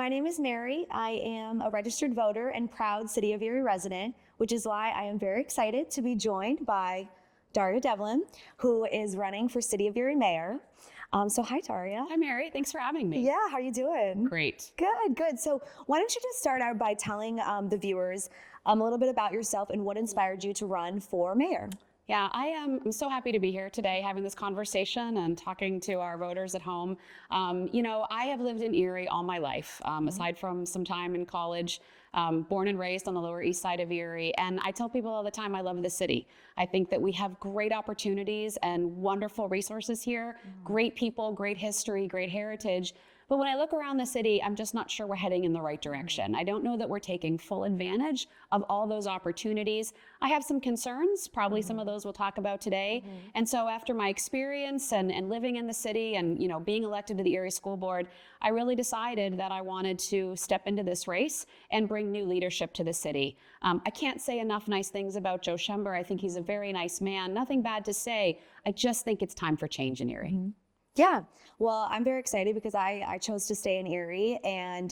my name is Mary. I am a registered voter and proud City of Erie resident, which is why I am very excited to be joined by Daria Devlin, who is running for City of Erie mayor. So hi, Daria. Hi, Mary. Thanks for having me. Yeah, how are you doing? Great. Good, good. So why don't you just start out by telling the viewers a little bit about yourself and what inspired you to run for mayor? Yeah, I'm so happy to be here today having this conversation and talking to our voters at home. I have lived in Erie all my life, aside from some time in college, born and raised on the Lower East Side of Erie. And I tell people all the time, I love the city. I think that we have great opportunities and wonderful resources here, great people, great history, great heritage. But when I look around the city, I'm just not sure we're heading in the right direction. I don't know that we're taking full advantage of all those opportunities. I have some concerns, probably some of those we'll talk about today. And so after my experience and living in the city and being elected to the Erie School Board, I really decided that I wanted to step into this race and bring new leadership to the city. I can't say enough nice things about Joe Schember. I think he's a very nice man, nothing bad to say. I just think it's time for change in Erie. Yeah, well, I'm very excited because I chose to stay in Erie, and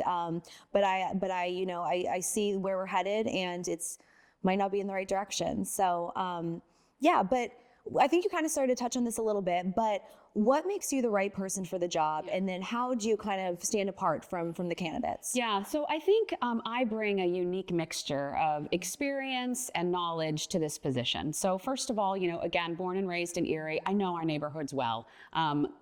but I see where we're headed, and it's might not be in the right direction. So yeah, but I think you kind of started to touch on this a little bit. But what makes you the right person for the job, and then how do you kind of stand apart from the candidates? Yeah, so I think I bring a unique mixture of experience and knowledge to this position. So first of all, again, born and raised in Erie, I know our neighborhoods well.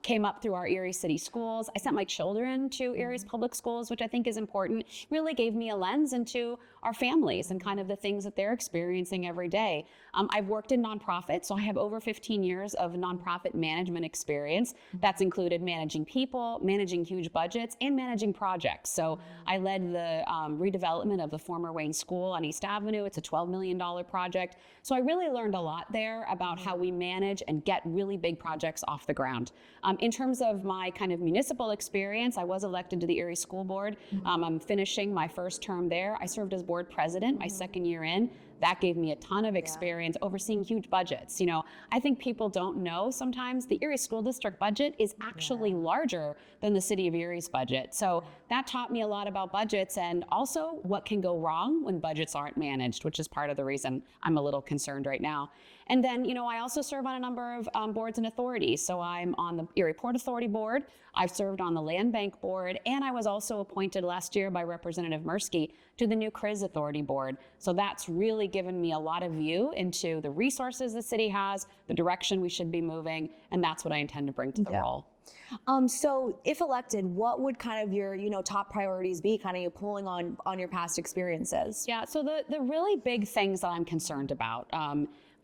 Came up through our Erie City schools. I sent my children to Erie's public schools, which I think is important. Really gave me a lens into our families and kind of the things that they're experiencing every day. I've worked in nonprofits, so I have over 15 years of nonprofit management experience. That's included managing people, managing huge budgets, and managing projects. So I led the redevelopment of the former Wayne School on East Avenue. It's a $12 million project. So I really learned a lot there about how we manage and get really big projects off the ground. In terms of my kind of municipal experience, I was elected to the Erie School Board. I'm finishing my first term there. I served as board president my second year in. That gave me a ton of experience overseeing huge budgets. I think people don't know sometimes the Erie School District budget is actually larger than the City of Erie's budget. So that taught me a lot about budgets and also what can go wrong when budgets aren't managed, which is part of the reason I'm a little concerned right now. And then, I also serve on a number of boards and authorities. So I'm on the Erie Port Authority Board. I've served on the Land Bank Board, and I was also appointed last year by Representative Mirsky to the new CRIZ Authority Board. So that's really given me a lot of view into the resources the city has, the direction we should be moving, and that's what I intend to bring to the role. So if elected, what would kind of your, top priorities be, kind of you pulling on your past experiences? Yeah, so the really big things that I'm concerned about,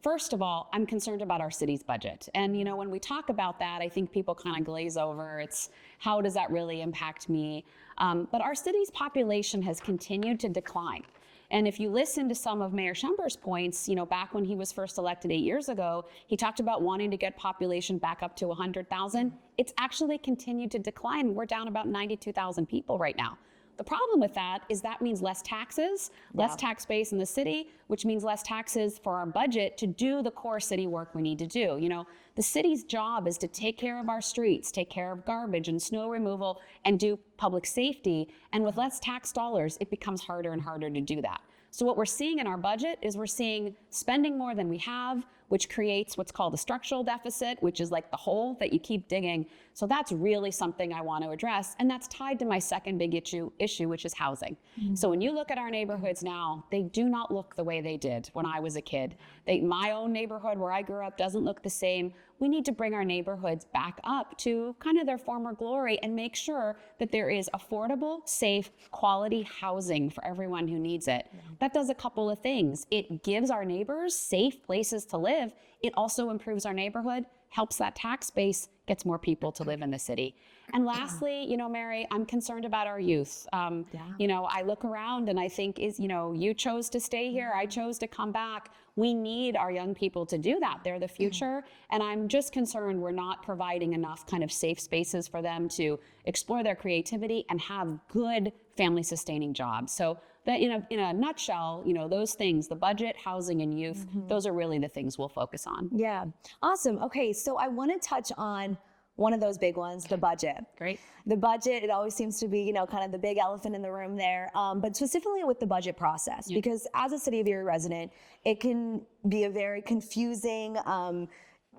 first of all, I'm concerned about our city's budget. And, when we talk about that, I think people kind of glaze over. It's how does that really impact me? But our city's population has continued to decline. And if you listen to some of Mayor Schember's points, back when he was first elected 8 years ago, he talked about wanting to get population back up to 100,000. It's actually continued to decline. We're down about 92,000 people right now. The problem with that is that means less taxes, less tax base in the city, which means less taxes for our budget to do the core city work we need to do. The city's job is to take care of our streets, take care of garbage and snow removal, and do public safety. And with less tax dollars, it becomes harder and harder to do that. So what we're seeing in our budget is we're seeing spending more than we have, which creates what's called a structural deficit, which is like the hole that you keep digging. So that's really something I want to address. And that's tied to my second big issue, which is housing. So when you look at our neighborhoods now, they do not look the way they did when I was a kid. My own neighborhood where I grew up doesn't look the same. We need to bring our neighborhoods back up to kind of their former glory and make sure that there is affordable, safe, quality housing for everyone who needs it. That does a couple of things. It gives our neighbors safe places to live. It also improves our neighborhood, helps that tax base, gets more people to live in the city. And lastly, Mary, I'm concerned about our youth. I look around and I think you chose to stay here. I chose to come back. We need our young people to do that. They're the future. And I'm just concerned we're not providing enough kind of safe spaces for them to explore their creativity and have good family sustaining jobs. So that in a nutshell, those things, the budget, housing, and youth, those are really the things we'll focus on. Yeah. Awesome. Okay. So I want to touch on one of those big ones, the budget. Great. The budget, it always seems to be, you know, kind of the big elephant in the room there, but specifically with the budget process, because as a City of Erie resident, it can be a very confusing,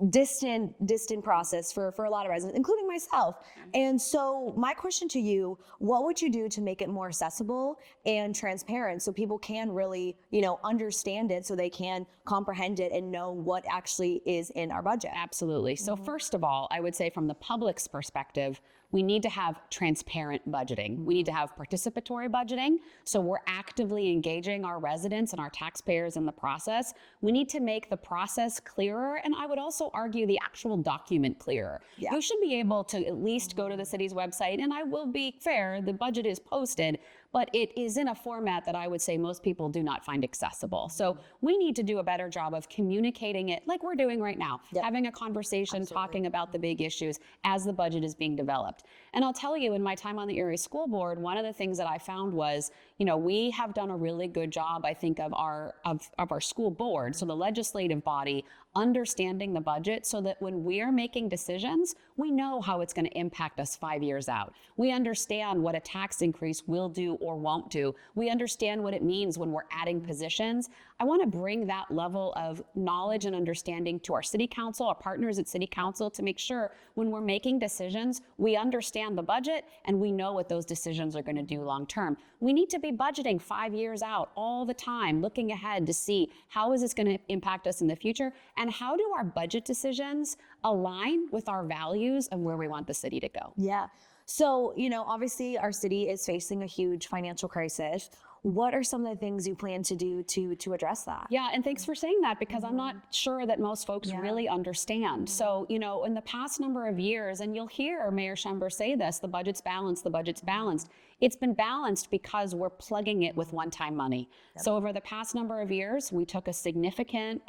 distant process for a lot of residents, including myself. And so my question to you, what would you do to make it more accessible and transparent so people can really, you know, understand it, so they can comprehend it and know what actually is in our budget? Absolutely. So first of all, I would say from the public's perspective, we need to have transparent budgeting. We need to have participatory budgeting. So we're actively engaging our residents and our taxpayers in the process. We need to make the process clearer. And I would also argue the actual document clearer. You should be able to at least go to the city's website. And I will be fair, the budget is posted, but it is in a format that I would say most people do not find accessible. So we need to do a better job of communicating it like we're doing right now, having a conversation, talking about the big issues as the budget is being developed. And I'll tell you, in my time on the Erie School Board, one of the things that I found was, you know, we have done a really good job, I think, of our school board, so the legislative body, understanding the budget so that when we are making decisions, we know how it's going to impact us 5 years out. We understand what a tax increase will do or won't do. We understand what it means when we're adding positions. I want to bring that level of knowledge and understanding to our city council, our partners at city council, to make sure when we're making decisions, we understand the budget and we know what those decisions are going to do long term. We need to be budgeting 5 years out all the time, looking ahead to see how is this going to impact us in the future, and how do our budget decisions align with our values and where we want the city to go. Yeah. So, you know, obviously our city is facing a huge financial crisis. What are some of the things you plan to do to address that? Yeah, and thanks for saying that, because I'm not sure that most folks really understand. So, you know, in the past number of years, and you'll hear Mayor Schember say this, the budget's balanced, the budget's balanced. It's been balanced because we're plugging it with one-time money. So over the past number of years, we took a significant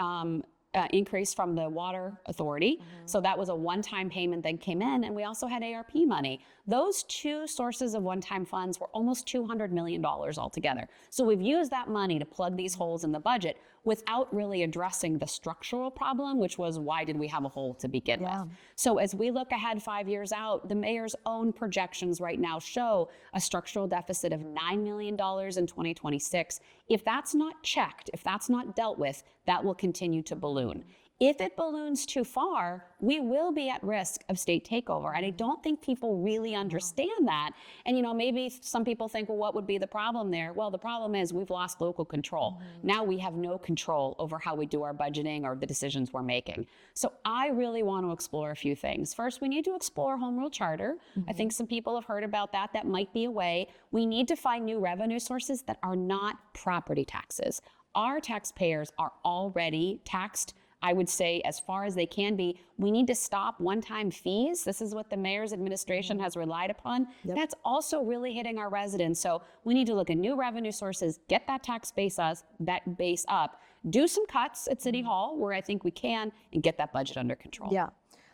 increase from the Water Authority. So that was a one-time payment that came in, and we also had ARP money. Those two sources of one-time funds were almost $200 million altogether. So we've used that money to plug these holes in the budget without really addressing the structural problem, which was, why did we have a hole to begin with? So as we look ahead 5 years out, the mayor's own projections right now show a structural deficit of $9 million in 2026. If that's not checked, if that's not dealt with, that will continue to balloon. If it balloons too far, we will be at risk of state takeover. And I don't think people really understand that. And, you know, maybe some people think, well, what would be the problem there? Well, the problem is we've lost local control. Now we have no control over how we do our budgeting or the decisions we're making. So I really want to explore a few things. First, we need to explore home rule charter. I think some people have heard about that. That might be a way. We need to find new revenue sources that are not property taxes. Our taxpayers are already taxed, I would say, as far as they can be. We need to stop one-time fees. This is what the mayor's administration has relied upon. That's also really hitting our residents. So we need to look at new revenue sources, get that tax base up, do some cuts at City Hall where I think we can, and get that budget under control. Yeah.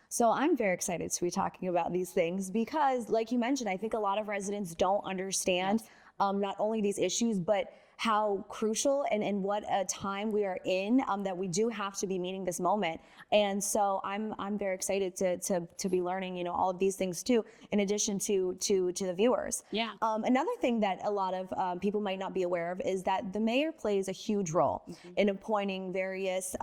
So I'm very excited to be talking about these things because, like you mentioned, I think a lot of residents don't understand not only these issues, but how crucial and what a time we are in, that we do have to be meeting this moment. And so I'm very excited to be learning, you know, all of these things too, in addition to the viewers. Yeah. Another thing that a lot of people might not be aware of is that the mayor plays a huge role in appointing various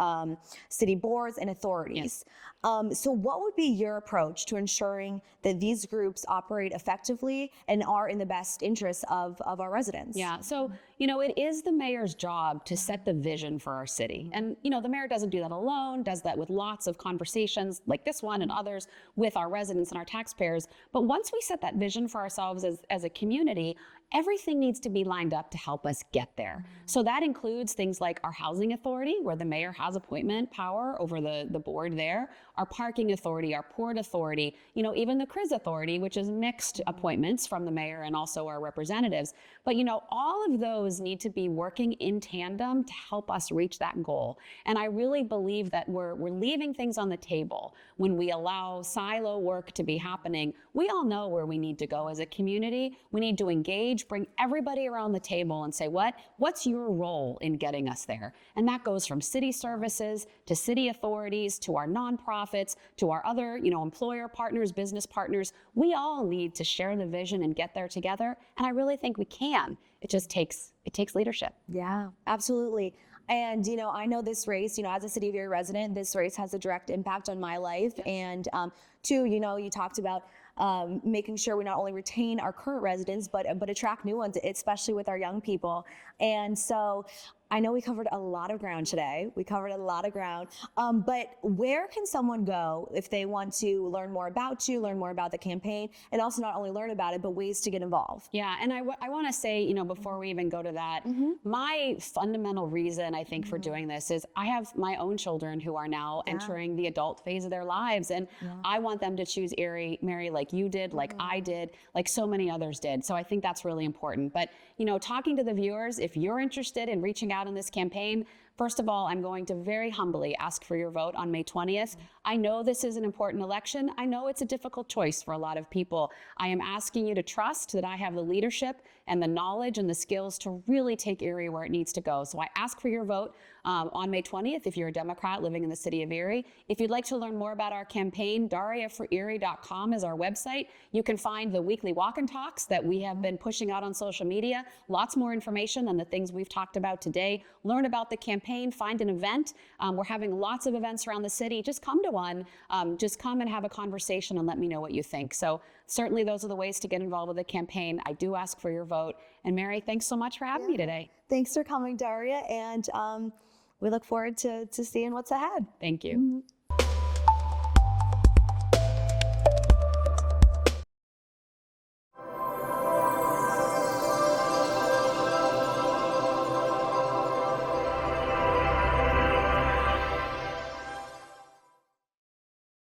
city boards and authorities. So what would be your approach to ensuring that these groups operate effectively and are in the best interests of our residents? Yeah. So, you know, it is the mayor's job to set the vision for our city. And, you know, the mayor doesn't do that alone, does that with lots of conversations like this one and others with our residents and our taxpayers. But once we set that vision for ourselves as a community, everything needs to be lined up to help us get there. So that includes things like our housing authority, where the mayor has appointment power over the board there, our parking authority, our port authority, you know, even the CRIS authority, which is mixed appointments from the mayor and also our representatives. But, you know, all of those need to be working in tandem to help us reach that goal. And I really believe that we're leaving things on the table when we allow silo work to be happening. We all know where we need to go as a community. We need to engage stage, bring everybody around the table and say, what's your role in getting us there? And that goes from city services to city authorities to our nonprofits to our other, employer partners, business partners. We all need to share the vision and get there together. And I really think we can. It takes leadership. Yeah, absolutely. And, I know this race, as a City of Erie resident, this race has a direct impact on my life. And two, you talked about making sure we not only retain our current residents, but attract new ones, especially with our young people. And so I know we covered a lot of ground today. But where can someone go if they want to learn more about you, learn more about the campaign, and also not only learn about it, but ways to get involved? Yeah, and I want to say, before we even go to that, my fundamental reason, I think, for doing this is I have my own children who are now entering the adult phase of their lives, and I want them to choose Erie, Mary, like you did, like I did, like so many others did. So I think that's really important. But, talking to the viewers, if you're interested in reaching out in this campaign, first of all, I'm going to very humbly ask for your vote on May 20th. I know this is an important election. I know it's a difficult choice for a lot of people. I am asking you to trust that I have the leadership and the knowledge and the skills to really take Erie where it needs to go. So I ask for your vote on May 20th if you're a Democrat living in the city of Erie. If you'd like to learn more about our campaign, dariaforerie.com is our website. You can find the weekly walk and talks that we have been pushing out on social media. Lots more information than the things we've talked about today. Learn about the campaign, find an event. We're having lots of events around the city. Just come to one. Just come and have a conversation and let me know what you think. So certainly those are the ways to get involved with the campaign. I do ask for your vote. And Mary, thanks so much for having me today. Thanks for coming, Daria. And we look forward to seeing what's ahead. Thank you.